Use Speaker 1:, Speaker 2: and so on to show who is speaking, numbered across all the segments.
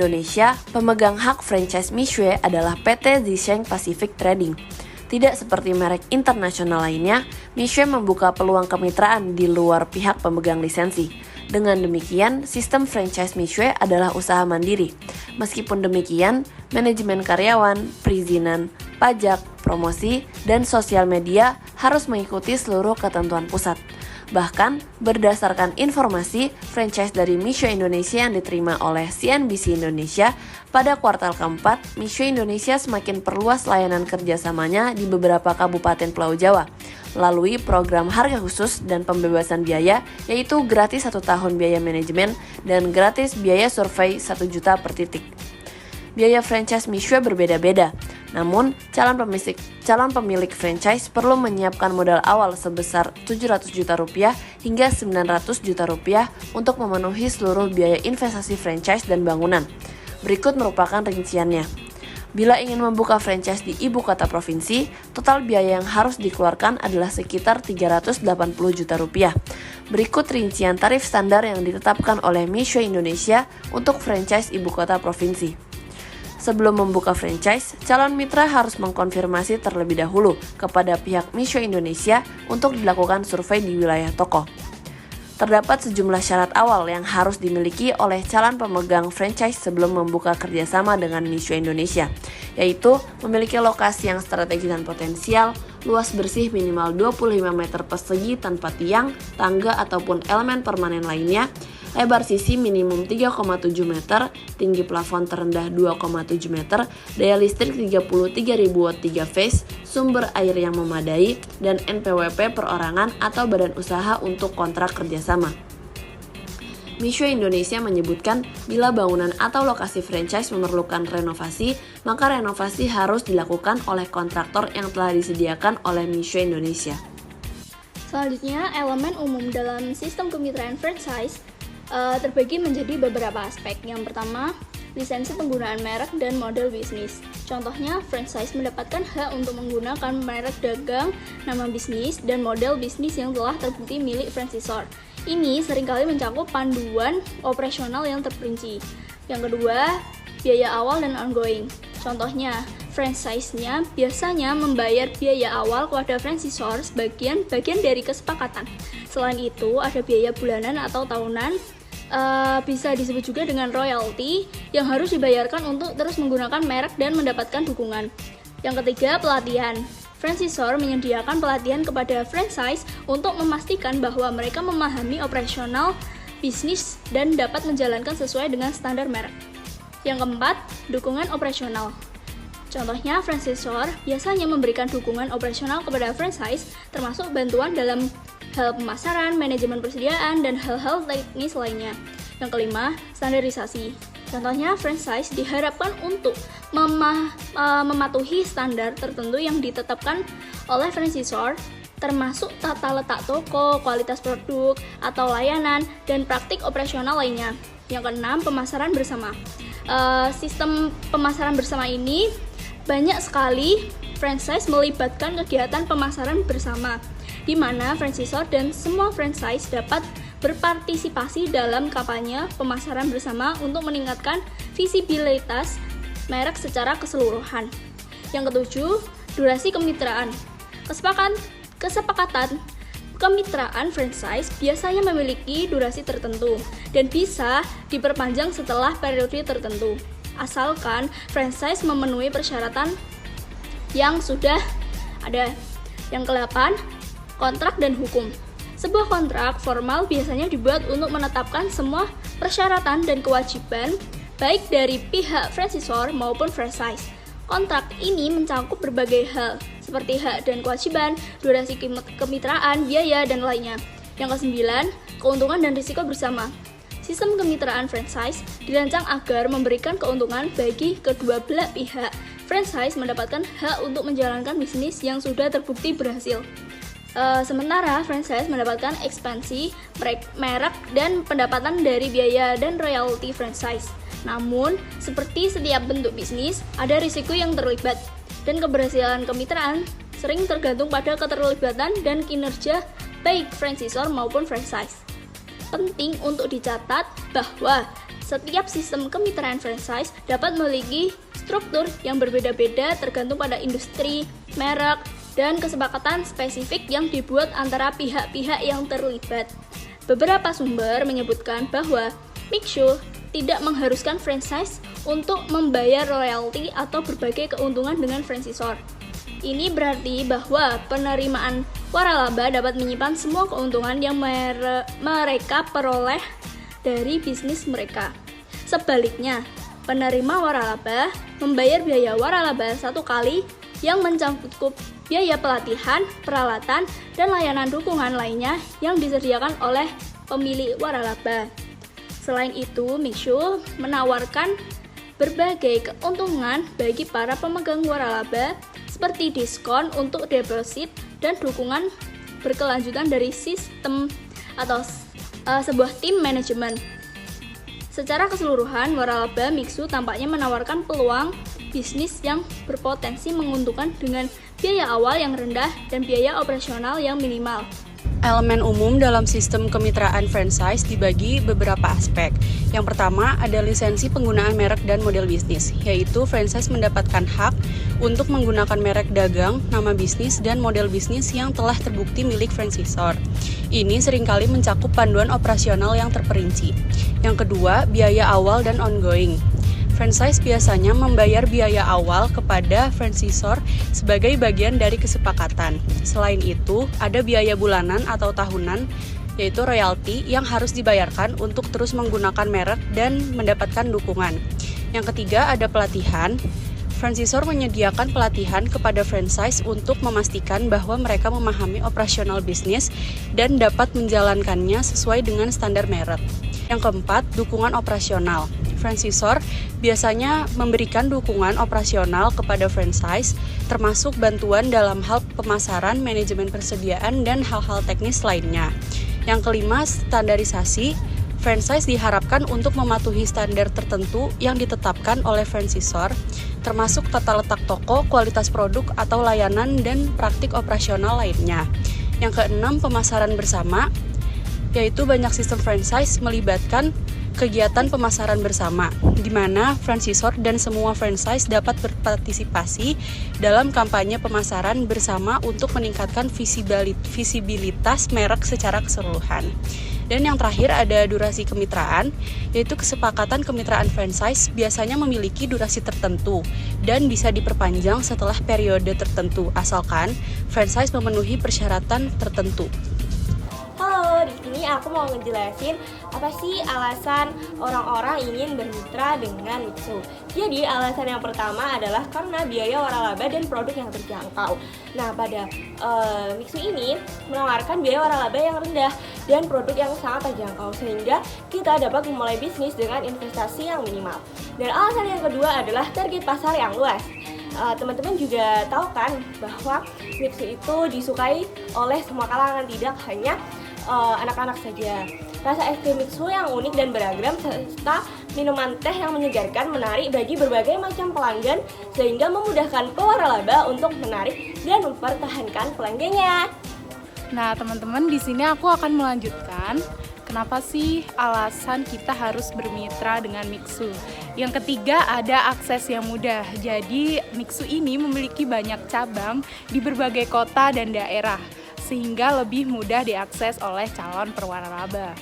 Speaker 1: Indonesia, pemegang hak franchise Mixue adalah PT Zisheng Pacific Trading. Tidak seperti merek internasional lainnya, Mixue membuka peluang kemitraan di luar pihak pemegang lisensi. Dengan demikian, sistem franchise Mixue adalah usaha mandiri. Meskipun demikian, manajemen karyawan, perizinan, pajak, promosi, dan sosial media harus mengikuti seluruh ketentuan pusat. Bahkan, berdasarkan informasi franchise dari Mixue Indonesia yang diterima oleh CNBC Indonesia, pada kuartal keempat, Mixue Indonesia semakin perluas layanan kerjasamanya di beberapa kabupaten Pulau Jawa, melalui program harga khusus dan pembebasan biaya, yaitu gratis 1 tahun biaya manajemen dan gratis biaya survei 1 juta per titik. Biaya franchise Mixue berbeda-beda, namun calon pemilik franchise perlu menyiapkan modal awal sebesar 700 juta rupiah hingga 900 juta rupiah untuk memenuhi seluruh biaya investasi franchise dan bangunan. Berikut merupakan rinciannya. Bila ingin membuka franchise di ibu kota provinsi, total biaya yang harus dikeluarkan adalah sekitar 380 juta rupiah. Berikut rincian tarif standar yang ditetapkan oleh Mixue Indonesia untuk franchise ibu kota provinsi. Sebelum membuka franchise, calon mitra harus mengkonfirmasi terlebih dahulu kepada pihak Mixue Indonesia untuk dilakukan survei di wilayah toko. Terdapat sejumlah syarat awal yang harus dimiliki oleh calon pemegang franchise sebelum membuka kerjasama dengan Mixue Indonesia, yaitu memiliki lokasi yang strategis dan potensial, luas bersih minimal 25 meter persegi tanpa tiang, tangga ataupun elemen permanen lainnya, lebar sisi minimum 3,7 meter, tinggi plafon terendah 2,7 meter, daya listrik 33.000 watt 3 phase, sumber air yang memadai, dan NPWP perorangan atau badan usaha untuk kontrak kerjasama. Mixue Indonesia menyebutkan bila bangunan atau lokasi franchise memerlukan renovasi, maka renovasi harus dilakukan oleh kontraktor yang telah disediakan oleh Mixue Indonesia.
Speaker 2: Selanjutnya, elemen umum dalam sistem kemitraan franchise terbagi menjadi beberapa aspek. Yang pertama, lisensi penggunaan merek dan model bisnis. Contohnya, franchise mendapatkan hak untuk menggunakan merek dagang, nama bisnis, dan model bisnis yang telah terbukti milik franchisor. Ini seringkali mencakup panduan operasional yang terperinci. Yang kedua, biaya awal dan ongoing. Contohnya, franchise-nya biasanya membayar biaya awal kepada franchisor sebagian dari kesepakatan. Selain itu, ada biaya bulanan atau tahunan, bisa disebut juga dengan royalti yang harus dibayarkan untuk terus menggunakan merek dan mendapatkan dukungan. Yang ketiga, pelatihan. Franchisor menyediakan pelatihan kepada franchise untuk memastikan bahwa mereka memahami operasional bisnis dan dapat menjalankan sesuai dengan standar merek. Yang keempat, dukungan operasional. Contohnya, franchisor biasanya memberikan dukungan operasional kepada franchise, termasuk bantuan dalam hal pemasaran, manajemen persediaan, dan hal-hal teknis lainnya. Yang kelima, standarisasi. Contohnya, franchise diharapkan untuk mematuhi standar tertentu yang ditetapkan oleh franchisor, termasuk tata letak toko, kualitas produk atau layanan, dan praktik operasional lainnya. Yang keenam, pemasaran bersama. Sistem pemasaran bersama ini banyak sekali franchise melibatkan kegiatan pemasaran bersama, di mana franchisor dan semua franchise dapat berpartisipasi dalam kampanye pemasaran bersama untuk meningkatkan visibilitas merek secara keseluruhan. Yang ketujuh, durasi kemitraan. Kesepakatan kemitraan franchise biasanya memiliki durasi tertentu dan bisa diperpanjang setelah periode tertentu, asalkan franchise memenuhi persyaratan yang sudah ada. Yang ke-8, kontrak dan hukum. Sebuah kontrak formal biasanya dibuat untuk menetapkan semua persyaratan dan kewajiban baik dari pihak franchisor maupun franchise. Kontrak ini mencakup berbagai hal seperti hak dan kewajiban, durasi kemitraan, biaya, dan lainnya. Yang ke-9, keuntungan dan risiko bersama. Sistem kemitraan franchise dirancang agar memberikan keuntungan bagi kedua belah pihak. Franchise mendapatkan hak untuk menjalankan bisnis yang sudah terbukti berhasil. Sementara franchise mendapatkan ekspansi merek dan pendapatan dari biaya dan royalti franchise. Namun, seperti setiap bentuk bisnis, ada risiko yang terlibat, dan keberhasilan kemitraan sering tergantung pada keterlibatan dan kinerja baik franchisor maupun franchise. Penting untuk dicatat bahwa Setiap sistem kemitraan franchise dapat memiliki struktur yang berbeda-beda tergantung pada industri, merek, dan kesepakatan spesifik yang dibuat antara pihak-pihak yang terlibat. Beberapa sumber menyebutkan bahwa Mixu tidak mengharuskan franchise untuk membayar royalti atau berbagai keuntungan dengan franchisor. Ini berarti bahwa penerimaan waralaba dapat menyimpan semua keuntungan yang mereka peroleh dari bisnis mereka. Sebaliknya, penerima waralaba membayar biaya waralaba satu kali yang mencakup biaya pelatihan, peralatan, dan layanan dukungan lainnya yang disediakan oleh pemilik waralaba. Selain itu, Mixu menawarkan berbagai keuntungan bagi para pemegang waralaba seperti diskon untuk deposit dan dukungan berkelanjutan dari sistem atau sebuah tim manajemen. Secara keseluruhan, waralaba Mixu tampaknya menawarkan peluang bisnis yang berpotensi menguntungkan dengan biaya awal yang rendah dan biaya operasional yang minimal.
Speaker 3: Elemen umum dalam sistem kemitraan franchise dibagi beberapa aspek. Yang pertama ada lisensi penggunaan merek dan model bisnis, yaitu franchise mendapatkan hak untuk menggunakan merek dagang, nama bisnis, dan model bisnis yang telah terbukti milik franchisor. Ini seringkali mencakup panduan operasional yang terperinci. Yang kedua, biaya awal dan ongoing. Franchise biasanya membayar biaya awal kepada franchisor sebagai bagian dari kesepakatan. Selain itu, ada biaya bulanan atau tahunan, yaitu royalti yang harus dibayarkan untuk terus menggunakan merek dan mendapatkan dukungan. Yang ketiga, ada pelatihan. Franchisor menyediakan pelatihan kepada franchise untuk memastikan bahwa mereka memahami operasional bisnis dan dapat menjalankannya sesuai dengan standar merek. Yang keempat, dukungan operasional. Franchisor biasanya memberikan dukungan operasional kepada franchise, termasuk bantuan dalam hal pemasaran, manajemen persediaan, dan hal-hal teknis lainnya. Yang kelima, standarisasi. Franchise diharapkan untuk mematuhi standar tertentu yang ditetapkan oleh franchisor, termasuk tata letak toko, kualitas produk atau layanan, dan praktik operasional lainnya. Yang keenam, pemasaran bersama, yaitu banyak sistem franchise melibatkan kegiatan pemasaran bersama, di mana franchisor dan semua franchise dapat berpartisipasi dalam kampanye pemasaran bersama untuk meningkatkan visibilitas merek secara keseluruhan. Dan yang terakhir ada durasi kemitraan, yaitu kesepakatan kemitraan franchise biasanya memiliki durasi tertentu dan bisa diperpanjang setelah periode tertentu, asalkan franchise memenuhi persyaratan tertentu.
Speaker 4: Halo, di sini aku mau ngejelasin apa sih alasan orang-orang ingin bermitra dengan Mixu. Jadi alasan yang pertama adalah karena biaya waralaba dan produk yang terjangkau. Nah, pada Mixu ini menawarkan biaya waralaba yang rendah dan produk yang sangat terjangkau, sehingga kita dapat memulai bisnis dengan investasi yang minimal. Dan alasan yang kedua adalah target pasar yang luas. Teman-teman juga tahu kan bahwa Mixu itu disukai oleh semua kalangan, tidak hanya anak-anak saja. Rasa es krim Mixu yang unik dan beragam serta minuman teh yang menyegarkan menarik bagi berbagai macam pelanggan, sehingga memudahkan pewaralaba untuk menarik dan mempertahankan pelanggannya.
Speaker 5: Nah, teman-teman, di sini aku akan melanjutkan kenapa sih alasan kita harus bermitra dengan Mixu. Yang ketiga ada akses yang mudah. Jadi Mixu ini memiliki banyak cabang di berbagai kota dan daerah, sehingga lebih mudah diakses oleh calon perwaralaba.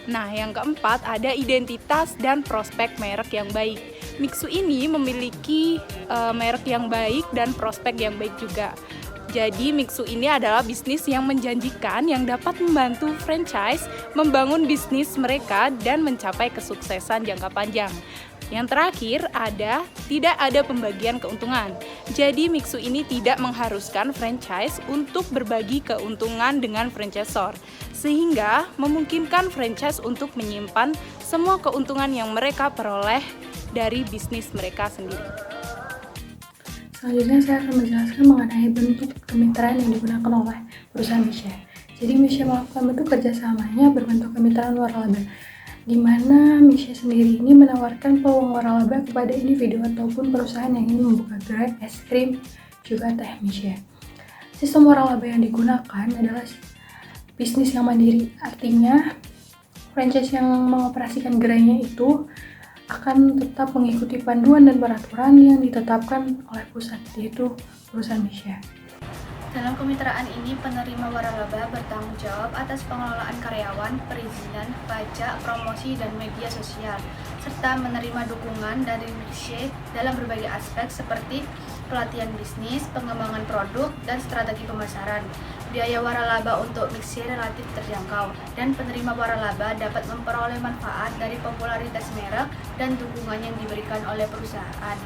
Speaker 5: Nah, yang keempat ada identitas dan prospek merek yang baik. Mixu ini memiliki merek yang baik dan prospek yang baik juga. Jadi Mixu ini adalah bisnis yang menjanjikan yang dapat membantu franchise membangun bisnis mereka dan mencapai kesuksesan jangka panjang. Yang terakhir tidak ada pembagian keuntungan. Jadi Mixu ini tidak mengharuskan franchise untuk berbagi keuntungan dengan franchisor, sehingga memungkinkan franchise untuk menyimpan semua keuntungan yang mereka peroleh dari bisnis mereka sendiri.
Speaker 6: Selanjutnya saya akan menjelaskan mengenai bentuk kemitraan yang digunakan oleh perusahaan Misha. Jadi Misha melakukan bentuk kerjasamanya berbentuk kemitraan waralaba, di mana Misha sendiri ini menawarkan peluang waralaba kepada individu ataupun perusahaan yang ingin membuka gerai es krim juga teh Misha. Sistem waralaba yang digunakan adalah bisnis yang mandiri, artinya franchise yang mengoperasikan gerainya itu akan tetap mengikuti panduan dan peraturan yang ditetapkan oleh pusat, yaitu perusahaan Misha.
Speaker 7: Dalam kemitraan ini, penerima waralaba bertanggung jawab atas pengelolaan karyawan, perizinan, pajak, promosi, dan media sosial, serta menerima dukungan dari Mixshe dalam berbagai aspek seperti pelatihan bisnis, pengembangan produk, dan strategi pemasaran. Biaya waralaba untuk Mixshe relatif terjangkau, dan penerima waralaba dapat memperoleh manfaat dari popularitas merek dan dukungan yang diberikan oleh perusahaan.